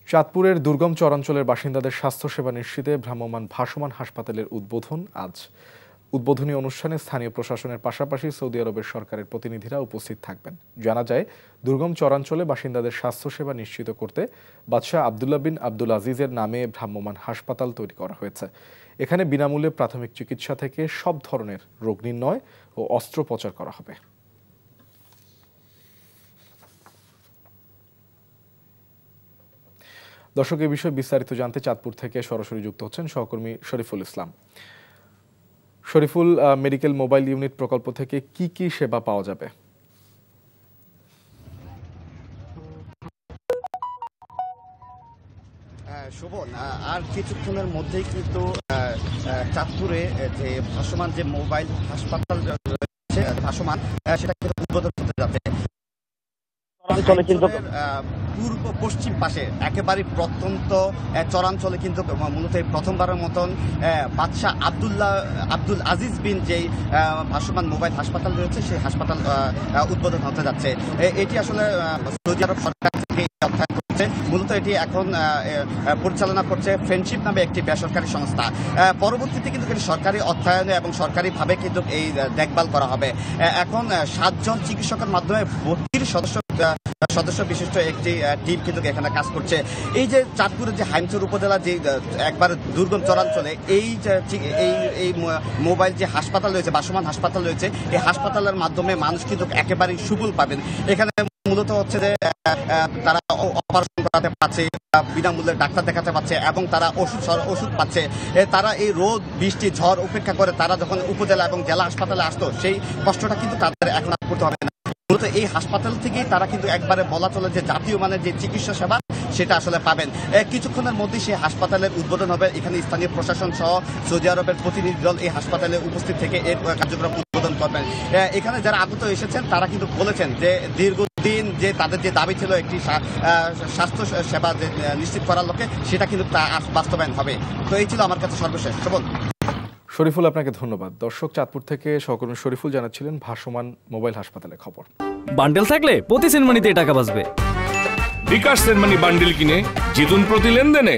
চাঁদপুরের দুর্গম চরাঞ্চলের বাসিন্দাদের স্বাস্থ্যসেবা নিশ্চিতে ভ্রাম্যমাণ ভাসমান হাসপাতালের উদ্বোধন আজ। উদ্বোধনী অনুষ্ঠানে স্থানীয় প্রশাসনের পাশাপাশি সৌদি আরবের সরকারের প্রতিনিধিরা উপস্থিত থাকবেন। জানা যায়, দুর্গম চরাঞ্চলে বাসিন্দাদের স্বাস্থ্যসেবা নিশ্চিত করতে বাদশাহ আবদুল্লাহ বিন আব্দুল আজিজের নামে ভ্রাম্যমাণ হাসপাতাল তৈরি করা হয়েছে। এখানে বিনামূল্যে প্রাথমিক চিকিৎসা থেকে সব ধরনের রোগ নির্ণয় ও অস্ত্রোপচার করা হবে। দর্শক, এই বিষয়ে বিস্তারিত জানতে চাঁদপুর থেকে সরাসরি যুক্ত হচ্ছেন সহকর্মী Shariful Islam. Shariful, medical mobile unit প্রকল্প থেকে কি কি সেবা পাওয়া যাবে? শোভন, আর কিছুক্ষণের মধ্যেই কিন্তু চাঁদপুরে যে ভাসমান যে মোবাইল হাসপাতাল রয়েছে ভাসমান, সেটা কিন্তু উদ্বোধন হতে যাচ্ছে। পূর্ব পশ্চিম পাশে একেবারে প্রত্যন্ত চরাঞ্চলে কিন্তু মূলত প্রথমবারের মতন বাদশাহ আব্দুল আজিজ বিন যেই ভাসমান মোবাইল হাসপাতাল রয়েছে সেই হাসপাতাল উদ্বোধন হতে যাচ্ছে। এটি আসলে সৌদি আরব সরকার থেকে অর্থায়ন করছে। মূলত এটি এখন পরিচালনা করছে ফ্রেন্ডশিপ নামে একটি বেসরকারি সংস্থা। পরবর্তীতে কিন্তু সরকারি অর্থায়নে এবং সরকারিভাবে কিন্তু এই দেখভাল করা হবে। এখন 7 জন চিকিৎসকের মাধ্যমে 32 সদস্য বিশিষ্ট একটি টিম কিন্তু এখানে কাজ করছে। এই যে চাঁদপুরের যে হাইমচর উপজেলা যে একবার দুর্গম চরাঞ্চলে এই মোবাইল যে হাসপাতাল রয়েছে, ভাসমান হাসপাতাল রয়েছে, এই হাসপাতালের মাধ্যমে মানুষ কিন্তু একেবারেই সুফল পাবেন। এখানে মূলত হচ্ছে যে তারা অপারেশন করাতে পারছে, বিনামূল্যে ডাক্তার দেখাতে পারছে এবং তারা ওষুধ পাচ্ছে। তারা এই রোদ বৃষ্টি ঝড় উপেক্ষা করে তারা যখন উপজেলা এবং জেলা হাসপাতালে আসতো, সেই কষ্টটা কিন্তু তাদের এখন আর করতে হবে না। মূলত এই হাসপাতাল থেকেই তারা কিন্তু একবারে বলা চলে যে জাতীয় মানের যে চিকিৎসা সেবা সেটা আসলে পাবেন। কিছুক্ষণের মধ্যেই সেই হাসপাতালের উদ্বোধন হবে। এখানে স্থানীয় প্রশাসন সহ সৌদি আরবের প্রতিনিধি দল এই হাসপাতালে উপস্থিত থেকে এর কার্যক্রম উদ্বোধন করবেন। এখানে যারা আগত এসেছেন তারা কিন্তু বলেছেন যে দীর্ঘদিন যে তাদের যে দাবি ছিল একটি স্বাস্থ্য সেবা নিশ্চিত করার লক্ষ্যে, সেটা কিন্তু বাস্তবায়ন হবে। তো এই ছিল আমার কাছে সর্বশেষ। শরীফুল, আপনাকে ধন্যবাদ। দর্শক, চাঁদপুর থেকে সহকর্মী শরীফুল জানাচ্ছিলেন ভাসমান মোবাইল হাসপাতালের খবর। বান্ডেল থাকলে প্রতি সেনমানিতে টাকা বাঁচবে। বিকাশ সেনমানি বান্ডেল কিনে জিতুন প্রতি লেনদেনে।